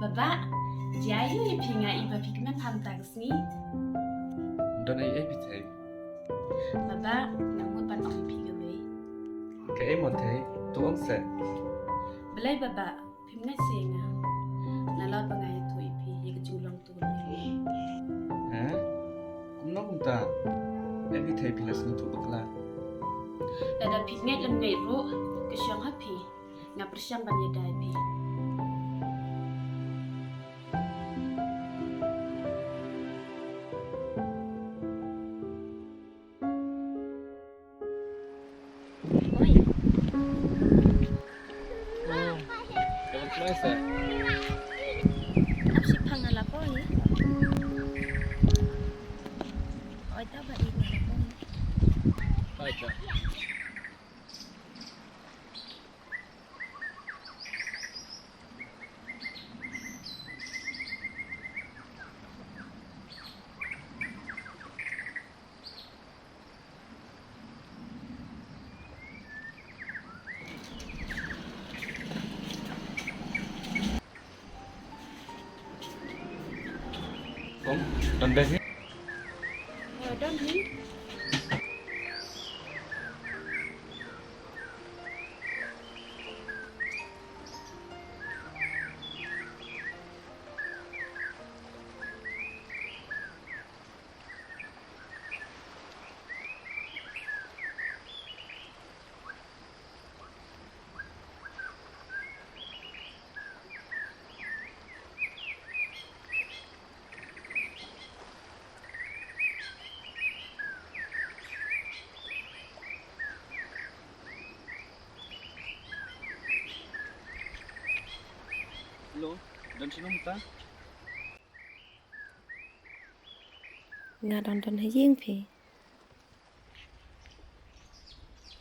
Baba, Jayu ipinga iba pigmen pantags ni. Don ai thei. Baba, namut pan ong piga we. Ke ai mon thei, tu ong se. Belai baba, pimna senga. Nalot bangai tu ipi, ye kejulong tu ni. Ha? Kum no kum ta. Ai thei pilas ni tu bakla. Dada pignet lem ngai ru, kesyang happy. Ngap persyang ban ye dai pi. Oi, Kawan kelai se. apa sih pangalan apa ni? Oi, tahu tak ini apa ni? Hai cha. Kom, don bes ni. Dan ni, Hello, don sino ta? Nga don hay riêng phi.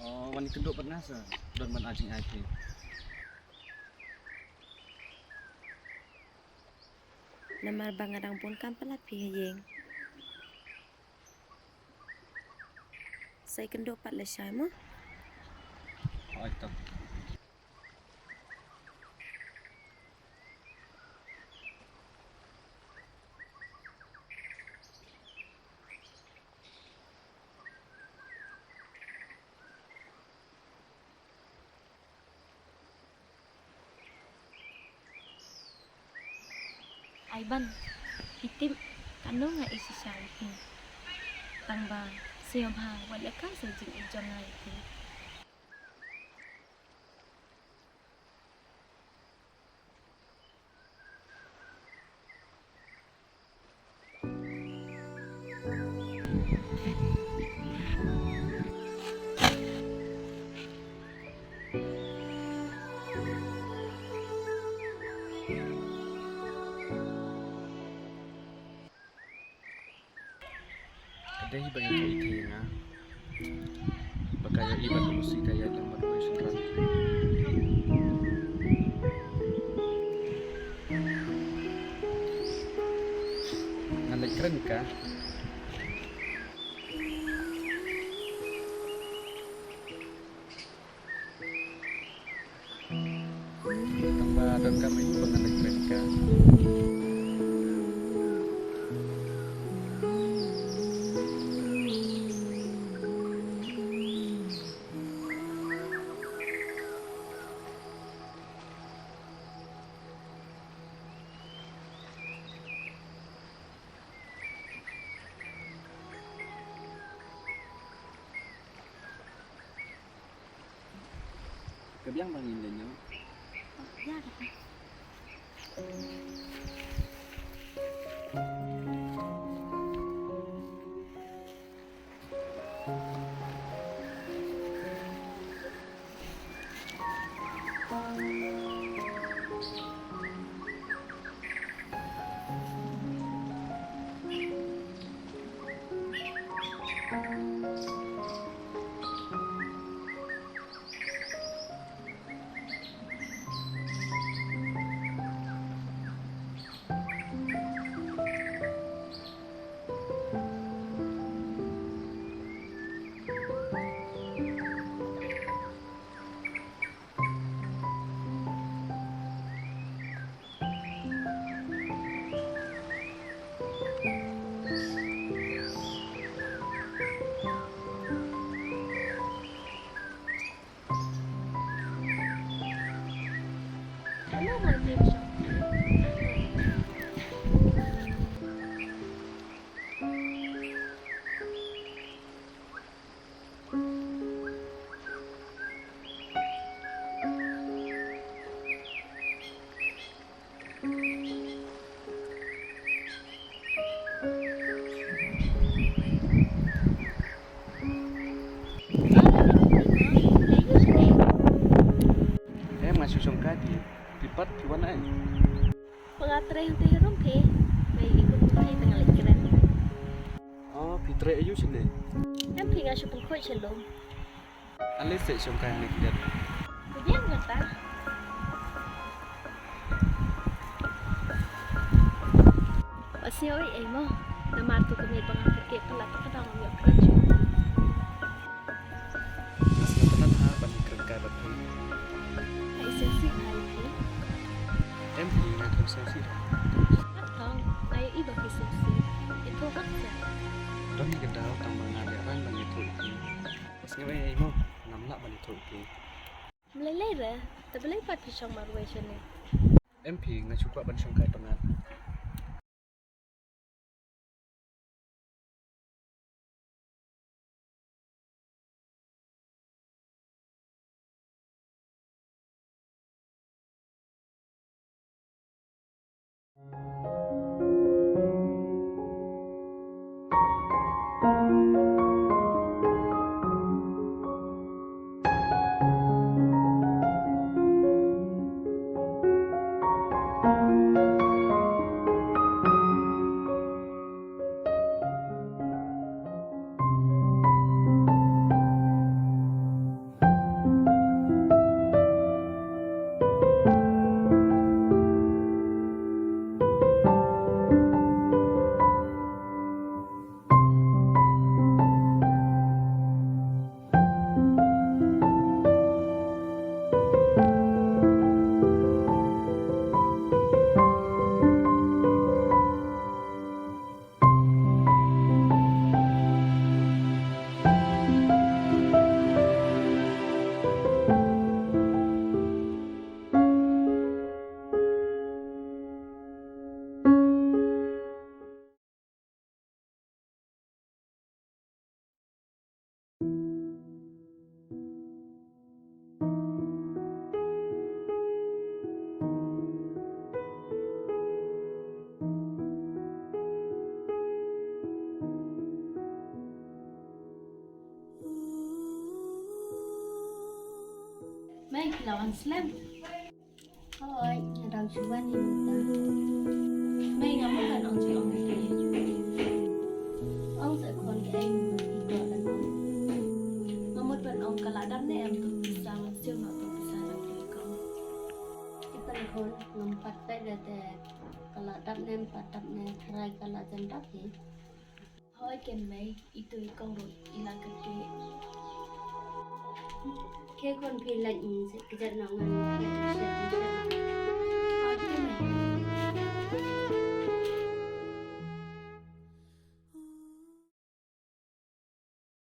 Oh, wani kenduk pernah sa. Don man ajing ai thei. Namar bangadang pun kan pelat phi hay riêng. Saya kendo pat le syai mo. Ai ta. Ai ban. Itim kanu nga isi syai phi. Tang ba siom ha wala ka sa jing ijong ngai phi. Kadai banyak kai thei na. Bakaya iban musi kaya lambat boy sunran. Ngalai keren ka? Tambah don kami pengalai keren ka. Kebiang bangin lenyo. Ya kata. Fitre yang teh rom teh. Mai ikut teh tengah lagi keren. Oh, Fitre ayu sini. Em phi nga chụp khoi chelom. Alis se shom kai nek det. Kemudian kata Pasio ai mo. Namar tu kami pangan keke pelak kadang yo kerja. Asna tenan ha ban kren kai bat phi. Ai sensi hai phi. Em phi nga thom se si. Thong ai i ba ki sensi. Itu kan sa. Don ni gendau tang manga le rang ban thu phi. Asna ai mo nam la ban thu phi. Melelai ra. Tabelai pat phi chong marwai chene. Em phi nga chukwa ban shom kai pangan. Mai lawan slam. Thôi, nhà đầu chú anh thì mình ta. Mai ngắm kan ông chị ông kia. Ông sẽ còn cái em thì gọi là nó. Ngamut ban ông kala dam ne em tu bisa siêu no tu bisa lagi kau. Kita kon ngumpat pe de kalau dap nem patap nem try kalau jendap ni. Thôi ken mai itu kau ro ila kete. Ke kon phi lạnh sẽ cái trận nào ngân sẽ